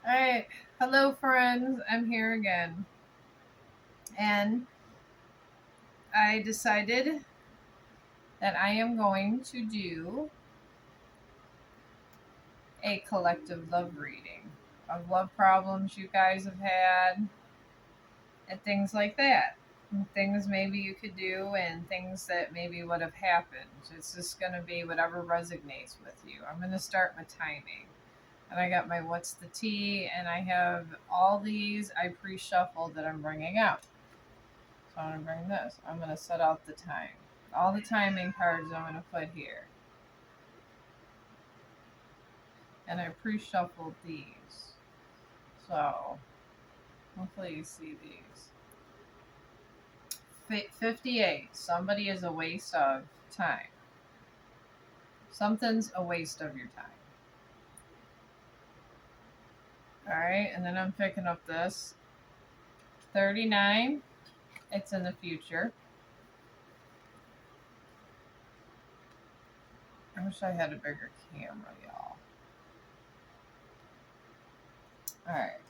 Alright, hello friends, I'm here again. And I decided that I am going to do a collective love reading of love problems you guys have had and things like that. And things maybe you could do and things that maybe would have happened. It's just going to be whatever resonates with you. I'm going to start with timing. And I got my what's the tea, and I have all these I pre shuffled that I'm bringing out. So I'm going to bring this. I'm going to set out the time. All the timing cards I'm going to put here. And I pre-shuffled these. So hopefully you see these. 58. Somebody is a waste of time. Something's a waste of your time. Alright, and then I'm picking up this. 39. It's in the future. I wish I had a bigger camera, y'all. Alright.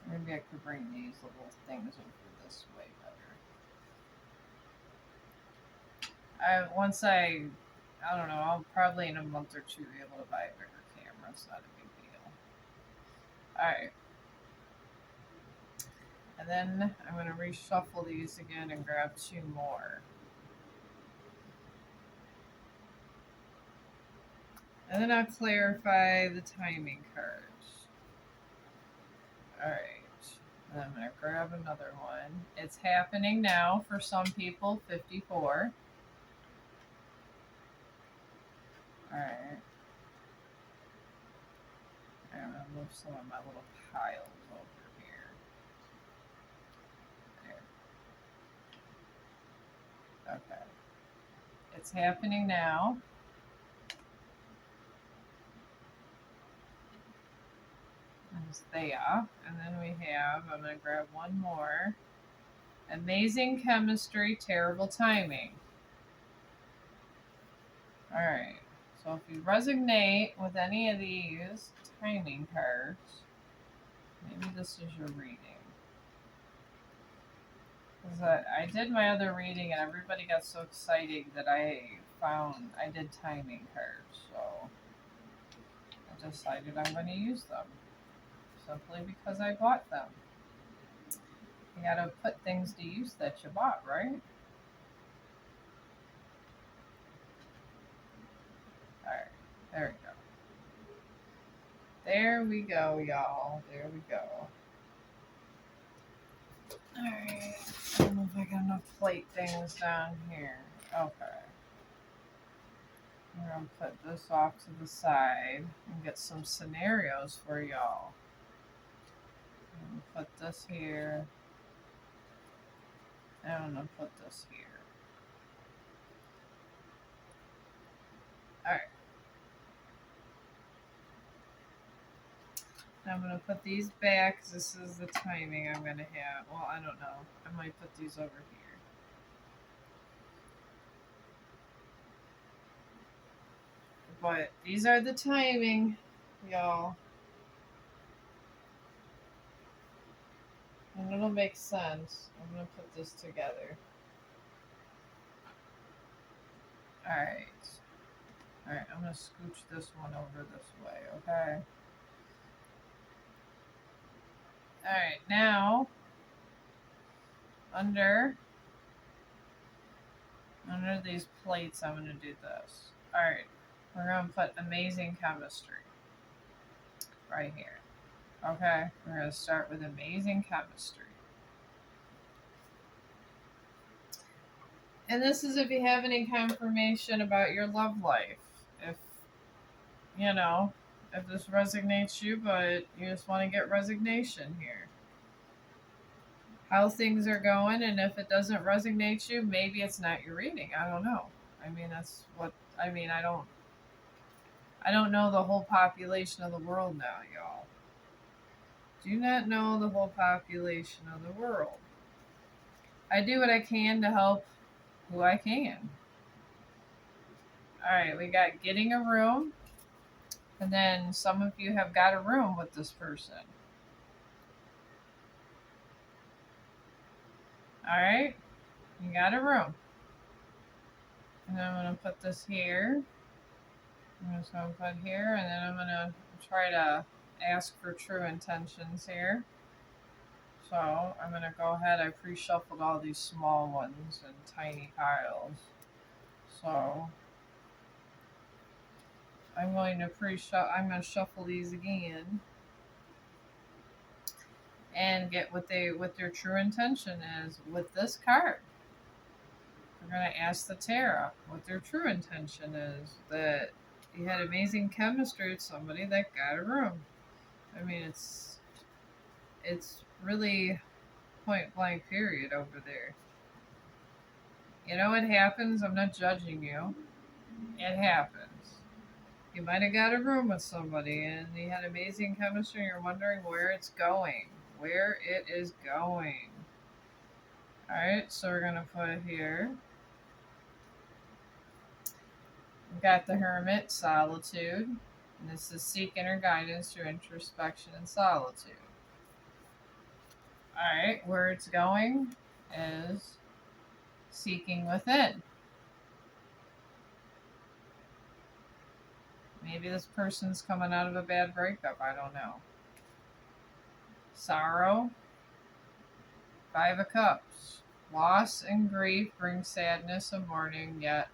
Maybe I could bring these little things over this way better. I don't know, I'll probably in a month or two be able to buy a bigger camera. It's not a big deal. Alright. And then I'm going to reshuffle these again and grab two more. And then I'll clarify the timing cards. Alright. And I'm going to grab another one. It's happening now for some people, 54. Alright. I'm going to move some of my little piles over here. There. Okay. It's happening now. There's there. And then we have, I'm going to grab one more. Amazing chemistry, terrible timing. Alright. So if you resonate with any of these timing cards, maybe this is your reading. Because I did my other reading and everybody got so excited that I did timing cards. So I decided I'm going to use them. Simply because I bought them. You gotta put things to use that you bought, right? Alright, there we go. There we go, y'all. There we go. Alright. I don't know if I got enough plate things down here. Okay. I'm going to put this off to the side and get some scenarios for y'all. I'm going to put this here. And I'm going to put this here. Alright. I'm going to put these back because this is the timing I'm going to have. Well, I don't know. I might put these over here. But these are the timing, y'all. And it'll make sense. I'm going to put this together. Alright. Alright, I'm going to scooch this one over this way, okay? Alright, now, under these plates, I'm going to do this. Alright, we're going to put amazing chemistry right here. Okay, we're going to start with amazing chemistry. And this is if you have any confirmation about your love life. If this resonates you, but you just want to get resignation here. How things are going, and if it doesn't resonate you, maybe it's not your reading. I don't know. I mean, I don't know the whole population of the world now, y'all. Do not know the whole population of the world. I do what I can to help who I can. Alright, we got getting a room. And then some of you have got a room with this person. Alright? You got a room. And I'm going to put this here. I'm just going to put here, and then I'm going to try to ask for true intentions here. So I'm going to go ahead. I pre-shuffled all these small ones in tiny piles. So I'm going to shuffle these again and get what their true intention is with this card. We're going to ask the tarot what their true intention is. That you had amazing chemistry with somebody that got a room. I mean, it's really point blank period over there. You know what happens? I'm not judging you. It happens. You might have got a room with somebody and you had amazing chemistry and you're wondering where it's going. Where it is going. Alright, so we're going to put here. We've got the Hermit, solitude. And this is seek inner guidance through introspection and solitude. Alright, where it's going is seeking within. Maybe this person's coming out of a bad breakup. I don't know. Sorrow. 5 of Cups. Loss and grief bring sadness and mourning, yet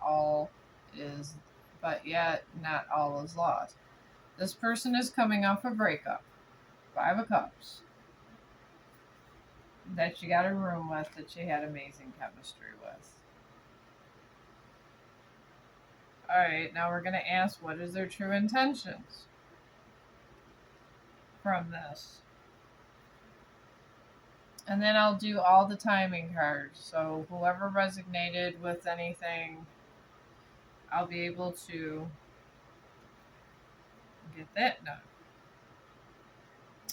not all is lost. This person is coming off a breakup. 5 of Cups. That you got a room with, that you had amazing chemistry with. Alright, now we're going to ask what is their true intentions from this. And then I'll do all the timing cards. So whoever resonated with anything, I'll be able to get that done.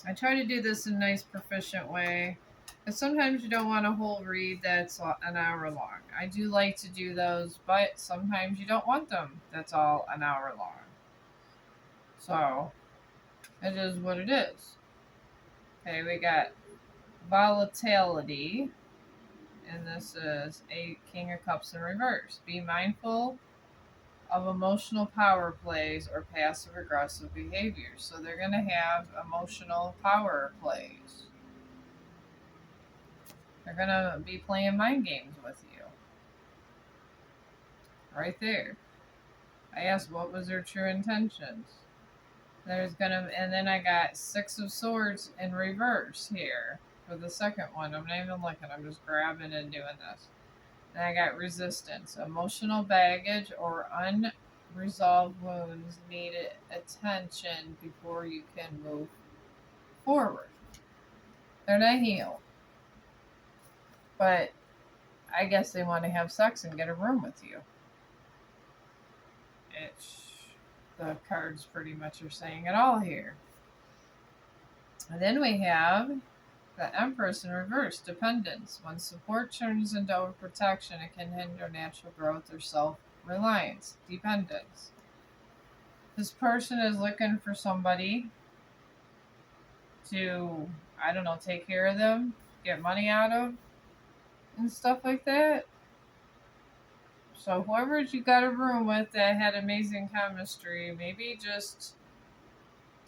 I try to do this in a nice, proficient way. Because sometimes you don't want a whole read that's an hour long. I do like to do those, but sometimes you don't want them that's all an hour long. So, it is what it is. Okay, we got volatility. And this is a King of Cups in reverse. Be mindful of emotional power plays or passive aggressive behaviors. So they're going to have emotional power plays. They're going to be playing mind games with you. Right there. I asked what was their true intentions. And then I got 6 of Swords in reverse here for the second one. I'm not even looking, I'm just grabbing and doing this. And I got resistance. Emotional baggage or unresolved wounds need attention before you can move forward. They're not healed. But I guess they want to have sex and get a room with you. The cards pretty much are saying it all here. And then we have the Empress in reverse, dependence. When support turns into overprotection, it can hinder natural growth or self-reliance. Dependence. This person is looking for somebody to, I don't know, take care of them, get money out of, and stuff like that. So whoever you got a room with that had amazing chemistry, maybe just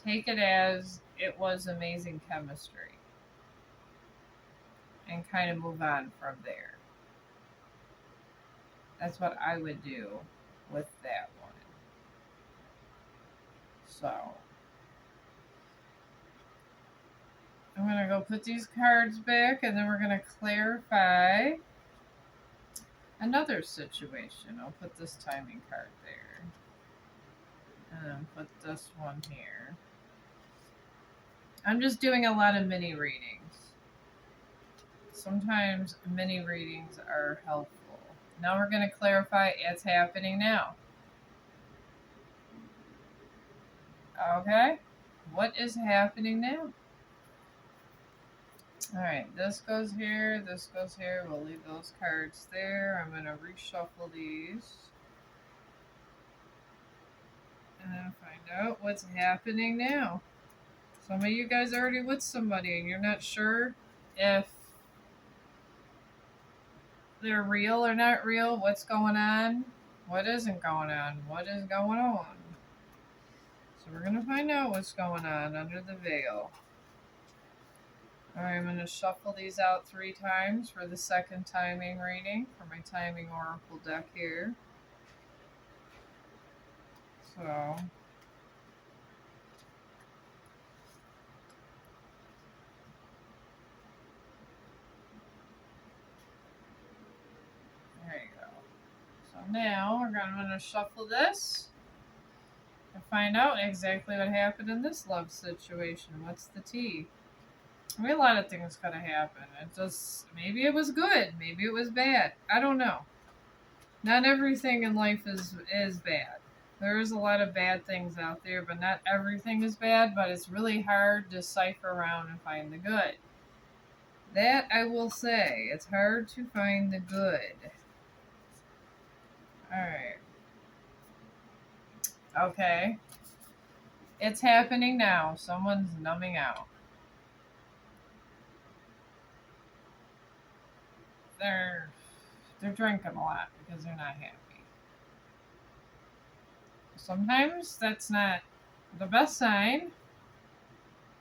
take it as it was amazing chemistry. And kind of move on from there. That's what I would do with that one. So I'm going to go put these cards back, and then we're going to clarify another situation. I'll put this timing card there. And then put this one here. I'm just doing a lot of mini readings. Sometimes mini readings are helpful. Now we're going to clarify it's happening now. Okay? What is happening now? Alright, this goes here, this goes here. We'll leave those cards there. I'm going to reshuffle these. And find out what's happening now. Some of you guys are already with somebody and you're not sure if they're real or not real, what's going on, what isn't going on, what is going on. So we're going to find out what's going on under the veil. Alright, I'm going to shuffle these out 3 times for the second timing reading for my timing oracle deck here. So, there you go. So now I'm going to shuffle this and find out exactly what happened in this love situation. What's the tea? I mean, a lot of things could have happened. It just, maybe it was good, maybe it was bad. I don't know. Not everything in life is bad. There is a lot of bad things out there, but not everything is bad, but it's really hard to cipher around and find the good. That I will say. It's hard to find the good. Alright. Okay. It's happening now. Someone's numbing out. They're drinking a lot because they're not happy. Sometimes that's not the best sign.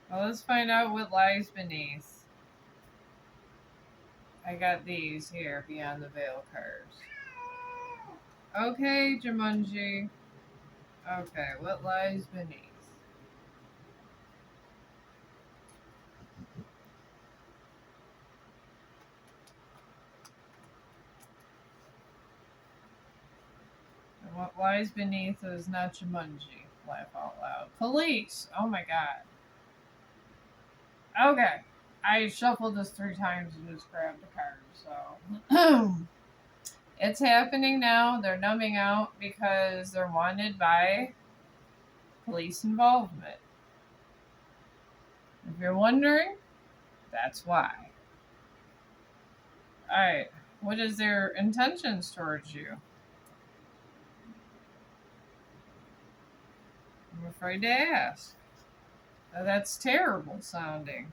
Well, let's find out what lies beneath. I got these here, Beyond the Veil cards. Okay, Jumanji. Okay, what lies beneath? And what lies beneath is not Jumanji. Laugh out loud. Police! Oh my god. Okay. I shuffled this 3 times and just grabbed the card, so. It's happening now. They're numbing out because they're wanted by police involvement. If you're wondering, that's why. Alright. What is their intentions towards you? I'm afraid to ask. That's terrible sounding.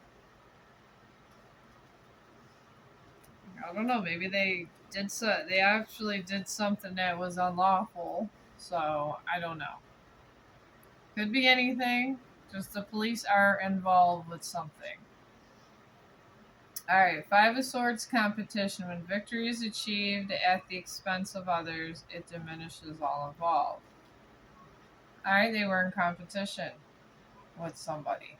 I don't know. Maybe they actually did something that was unlawful. So I don't know. Could be anything. Just the police are involved with something. Alright, 5 of Swords competition. When victory is achieved at the expense of others, it diminishes all involved. Alright, they were in competition with somebody.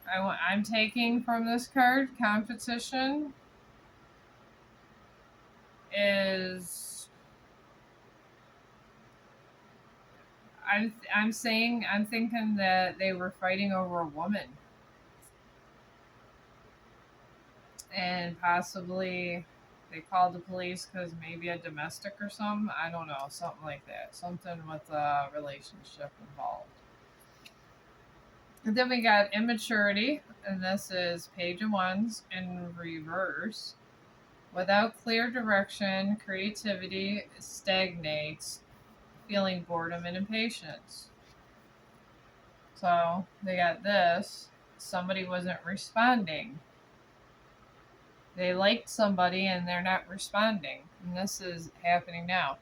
I'm taking from this card, competition is... I'm thinking that they were fighting over a woman. And possibly they called the police because maybe a domestic or something. I don't know, something like that. Something with a relationship involved. And then we got immaturity, and this is Page of Wands in reverse. Without clear direction, creativity stagnates, feeling boredom and impatience. So they got this. Somebody wasn't responding. They liked somebody and they're not responding. And this is happening now.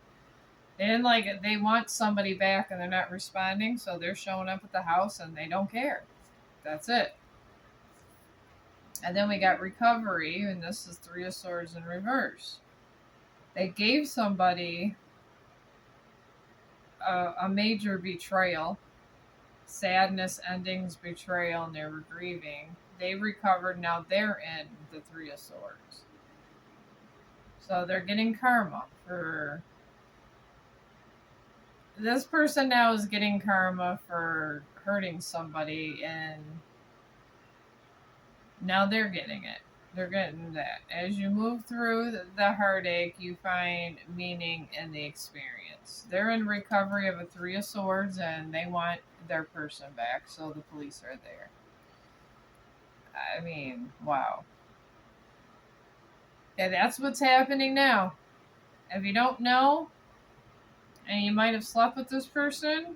They didn't like it. They want somebody back and they're not responding, so they're showing up at the house and they don't care. That's it. And then we got recovery, and this is 3 of Swords in reverse. They gave somebody a major betrayal, sadness, endings, betrayal, and they were grieving. They recovered. Now they're in the 3 of Swords. So they're getting karma for... This person now is getting karma for hurting somebody, and now they're getting it. They're getting that. As you move through the heartache, you find meaning in the experience. They're in recovery of a 3 of Swords, and they want their person back, so the police are there. I mean, wow. Yeah, that's what's happening now. If you don't know, and you might have slept with this person,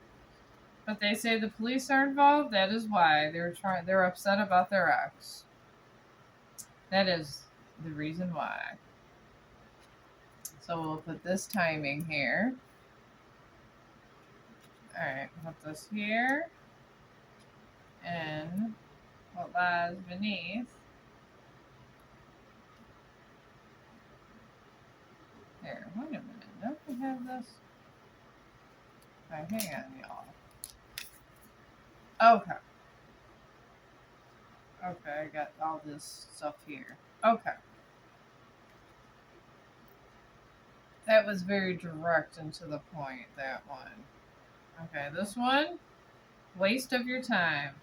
but they say the police are involved, that is why they're upset about their ex. That is the reason why. So we'll put this timing here. Alright, put this here. And what lies beneath. Here, wait a minute. Don't we have this? Alright, hang on, y'all. Okay. Okay, I got all this stuff here. Okay. That was very direct and to the point, that one. Okay, this one, waste of your time.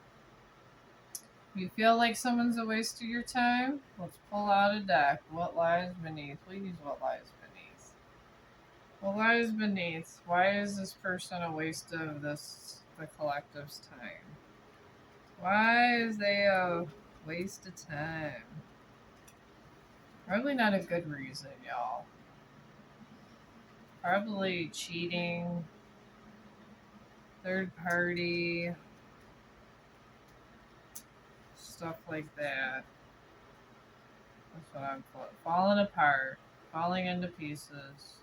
You feel like someone's a waste of your time? Let's pull out a deck. What lies beneath? Please, what lies beneath? What lies beneath? Why is this person a waste of the collective's time? Why is they a waste of time? Probably not a good reason, y'all. Probably cheating, third party, stuff like that. That's what I'm falling apart, falling into pieces.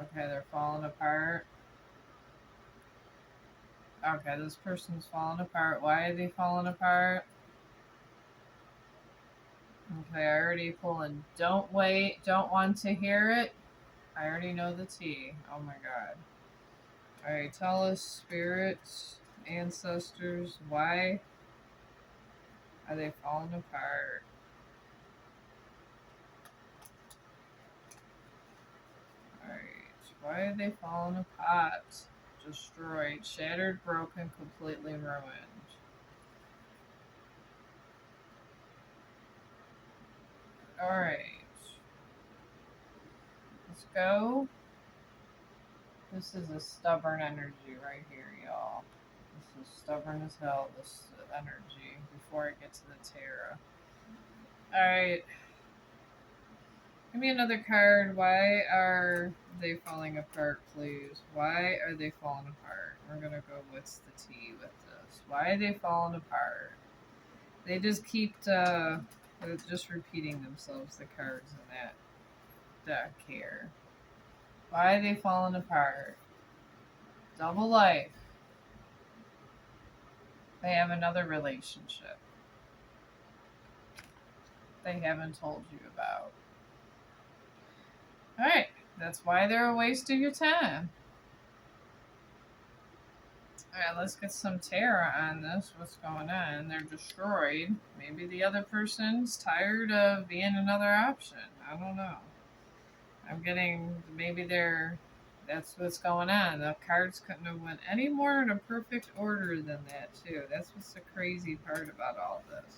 Okay, they're falling apart. Okay, this person's falling apart. Why are they falling apart? Okay, I already pulling. Don't wait. Don't want to hear it. I already know the tea. Oh my god. Alright, tell us, spirits, ancestors, why are they falling apart? Alright, why are they falling apart? Destroyed, shattered, broken, completely ruined. Alright. Let's go. This is a stubborn energy right here, y'all. This is stubborn as hell, this energy, before I get to the tarot. Alright. Give me another card. Why are they falling apart, please? Why are they falling apart? We're gonna go what's the tea with this. Why are they falling apart? They just keep just repeating themselves, the cards in that deck here. Why are they falling apart? Double life. They have another relationship they haven't told you about. Alright, that's why they're a waste of your time. Alright, let's get some tarot on this. What's going on? They're destroyed. Maybe the other person's tired of being another option. I don't know. I'm getting, maybe that's what's going on. The cards couldn't have went any more in a perfect order than that, too. That's what's the crazy part about all this.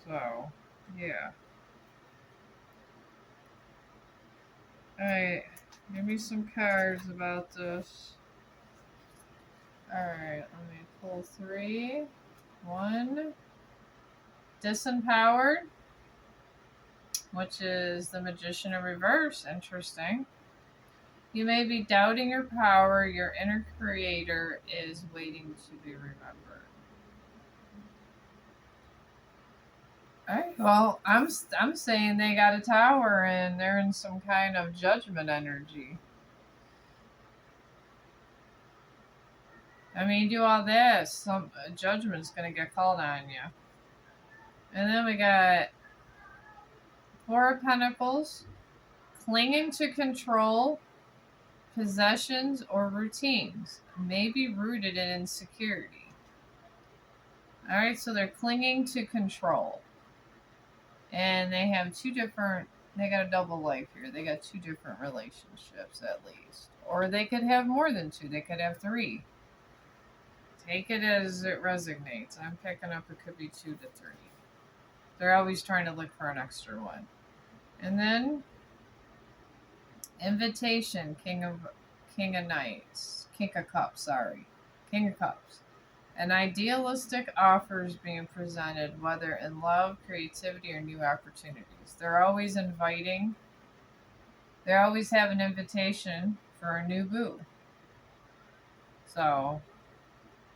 So, yeah. Alright, give me some cards about this. Alright, let me pull 3. 1. Disempowered, which is the Magician in reverse. Interesting. You may be doubting your power. Your inner creator is waiting to be remembered. Alright, well, I'm saying they got a tower and they're in some kind of judgment energy. I mean, you do all this, some judgment's gonna get called on you. And then we got 4 of Pentacles, clinging to control, possessions, or routines, may be rooted in insecurity. Alright, so they're clinging to control. And they have they got a double life here. They got 2 different relationships at least. Or they could have more than 2. They could have 3. Take it as it resonates. I'm picking up it could be 2 to 3. They're always trying to look for an extra one. And then invitation, King of Cups. An idealistic offer is being presented, whether in love, creativity, or new opportunities. They're always inviting. They always have an invitation for a new boo. So,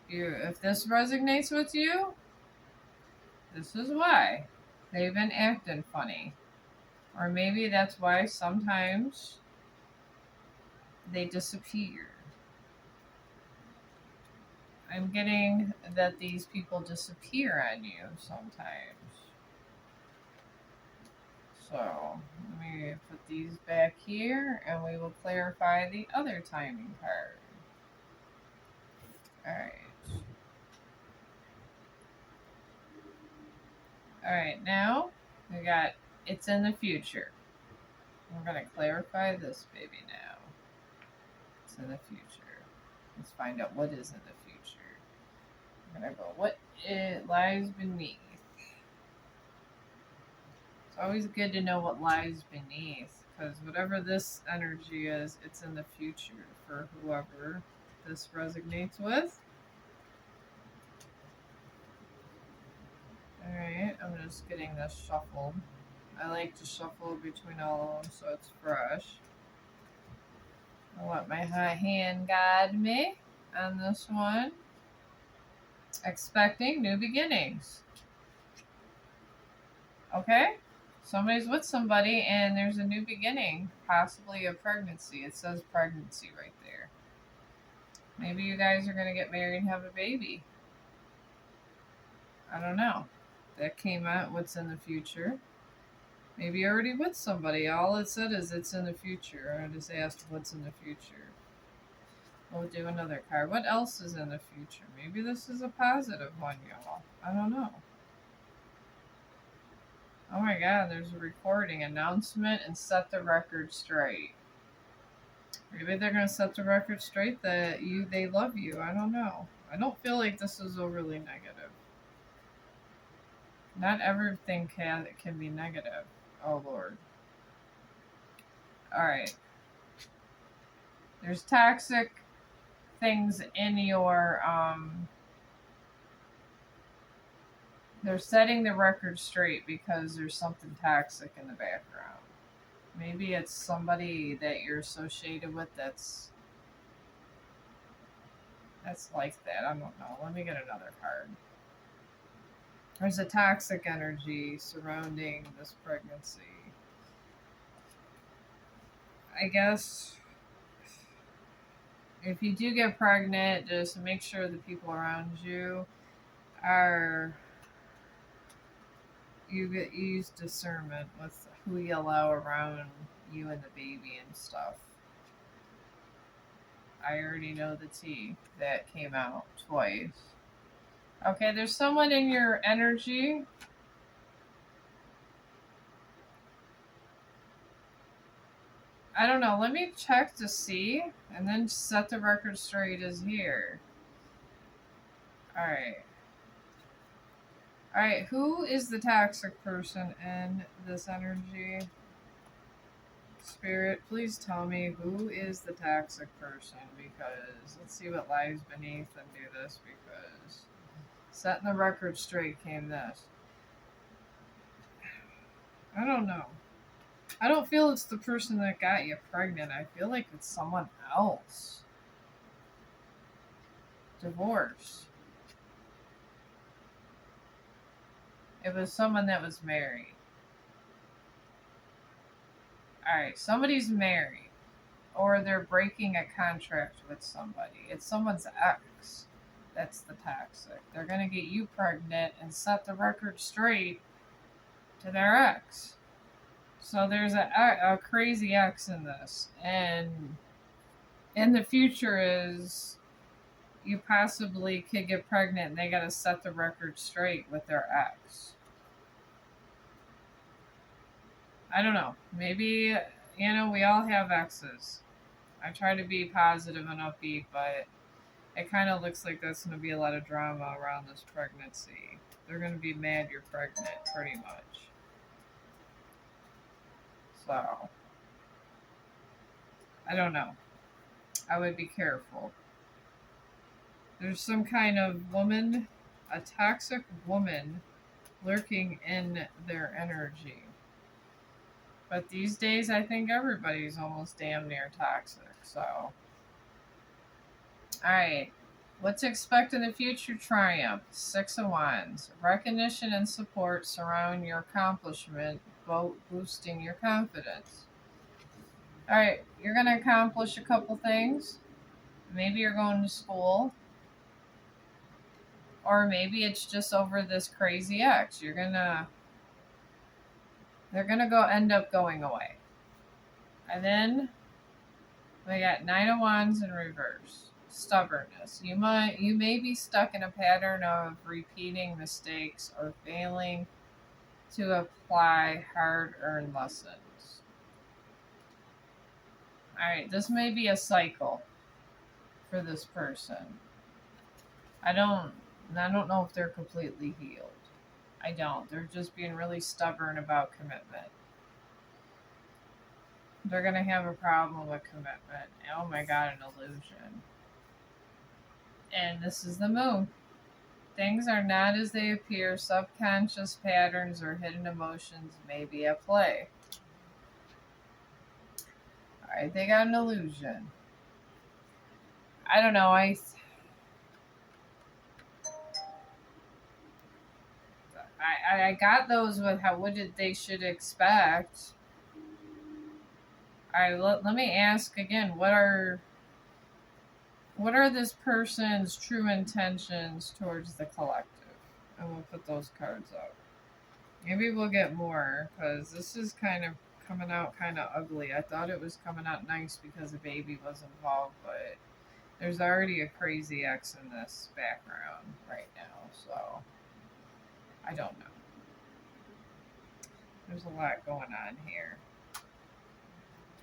if this resonates with you, This is why they've been acting funny. Or maybe that's why sometimes they disappear. I'm getting that these people disappear on you sometimes. So let me put these back here and we will clarify the other timing card. Alright. Alright, now we got it's in the future. We're going to clarify this baby now. It's in the future. Let's find out what is in the future. We're going to go, what it lies beneath. It's always good to know what lies beneath, because whatever this energy is, it's in the future for whoever this resonates with. Alright, I'm just getting this shuffled. I like to shuffle between all of them so it's fresh. I'll let my high hand guide me on this one. Expecting new beginnings. Okay? Somebody's with somebody and there's a new beginning, possibly a pregnancy. It says pregnancy right there. Maybe you guys are going to get married and have a baby. I don't know. That came out what's in the future. Maybe you're already with somebody. All it said is it's in the future. I just asked what's in the future. We'll do another card. What else is in the future? Maybe this is a positive one, y'all. I don't know. Oh my god, there's a recording announcement and set the record straight. Maybe they're gonna set the record straight that they love you. I don't know. I don't feel like this is overly negative. Not everything can be negative. Oh Lord. Alright. There's toxic things in your they're setting the record straight because there's something toxic in the background. Maybe it's somebody that you're associated with that's like that. I don't know. Let me get another card. There's a toxic energy surrounding this pregnancy. I guess if you do get pregnant, just make sure the people around you are you use discernment with who you allow around you and the baby and stuff. I already know the tea that came out twice. Okay, there's someone in your energy. I don't know. Let me check to see and then set the record straight is here. Alright. Alright, who is the toxic person in this energy? Spirit, please tell me who is the toxic person, because let's see what lies beneath and do this, because setting the record straight came this. I don't know. I don't feel it's the person that got you pregnant. I feel like it's someone else. Divorce. It was someone that was married. Alright, somebody's married. Or they're breaking a contract with somebody. It's someone's ex that's the toxic. They're going to get you pregnant and set the record straight to their ex. So there's a crazy ex in this. And in the future is you possibly could get pregnant and they got to set the record straight with their ex. I don't know. Maybe, we all have exes. I try to be positive and upbeat, but it kind of looks like there's going to be a lot of drama around this pregnancy. They're going to be mad you're pregnant, pretty much. So, I don't know. I would be careful. There's some kind of woman, a toxic woman, lurking in their energy. But these days, I think everybody's almost damn near toxic, so. Alright. What to expect in the future? Triumph. Six of Wands. Recognition and support surround your accomplishment, boosting your confidence. All right, you're going to accomplish a couple things. Maybe you're going to school, or maybe it's just over this crazy ex. They're gonna go end up going away. And then we got Nine of Wands in reverse. Stubbornness. You may be stuck in a pattern of repeating mistakes or failing to apply hard-earned lessons. All right, this may be a cycle for this person. I don't know if they're completely healed. I don't. They're just being really stubborn about commitment. They're going to have a problem with commitment. Oh my god, an illusion. And this is the moon. Things are not as they appear. Subconscious patterns or hidden emotions may be at play. Alright, they got an illusion. I don't know. I got those with what did they should expect. Alright, let me ask again. What are this person's true intentions towards the collective? And we'll put those cards up. Maybe we'll get more, because this is kind of coming out kind of ugly. I thought it was coming out nice because a baby was involved, but there's already a crazy ex in this background right now, so I don't know. There's a lot going on here.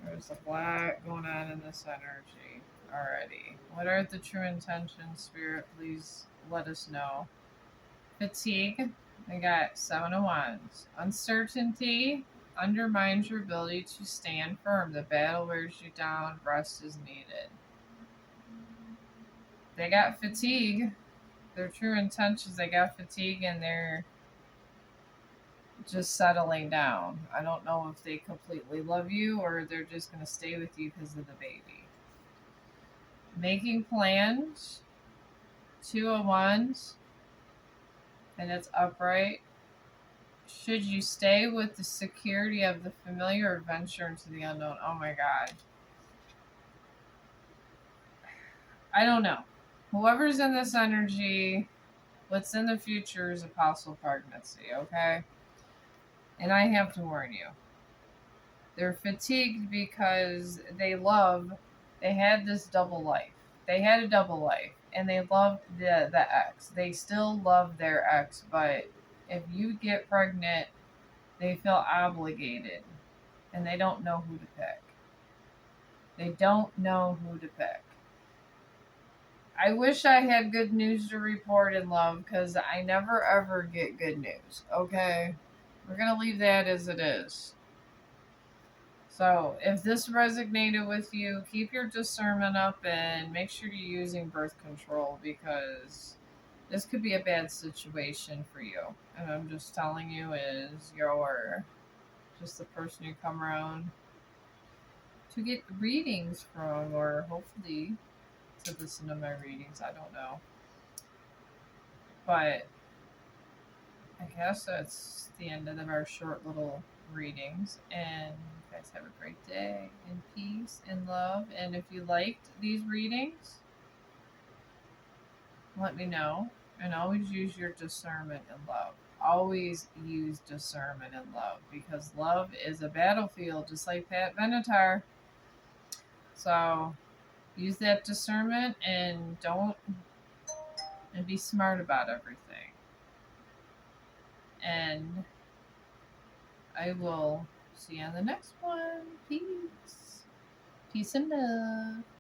There's a lot going on in this energy already. What are the true intentions, Spirit? Please let us know. Fatigue. We got Seven of Wands. Uncertainty undermines your ability to stand firm. The battle wears you down. Rest is needed. They got fatigue. Their true intentions, they got fatigue and they're just settling down. I don't know if they completely love you or they're just going to stay with you because of the baby. Making plans. Two of Wands. And it's upright. Should you stay with the security of the familiar or venture into the unknown? Oh my god. I don't know. Whoever's in this energy, what's in the future is apostle pregnancy, okay? And I have to warn you. They're fatigued because they had this double life. They had a double life and they loved the ex. They still love their ex, but if you get pregnant, they feel obligated and they don't know who to pick. They don't know who to pick. I wish I had good news to report in love because I never ever get good news, okay? We're going to leave that as it is. So, if this resonated with you, keep your discernment up and make sure you're using birth control because this could be a bad situation for you. And I'm just telling you, is you're just the person you come around to get readings from, or hopefully to listen to my readings. I don't know. But I guess that's the end of our short little readings. And you guys have a great day in peace and love. And if you liked these readings, let me know. And always use your discernment in love. Always use discernment in love because love is a battlefield, just like Pat Benatar. So use that discernment and be smart about everything. And I will see you on the next one. Peace. Peace and love.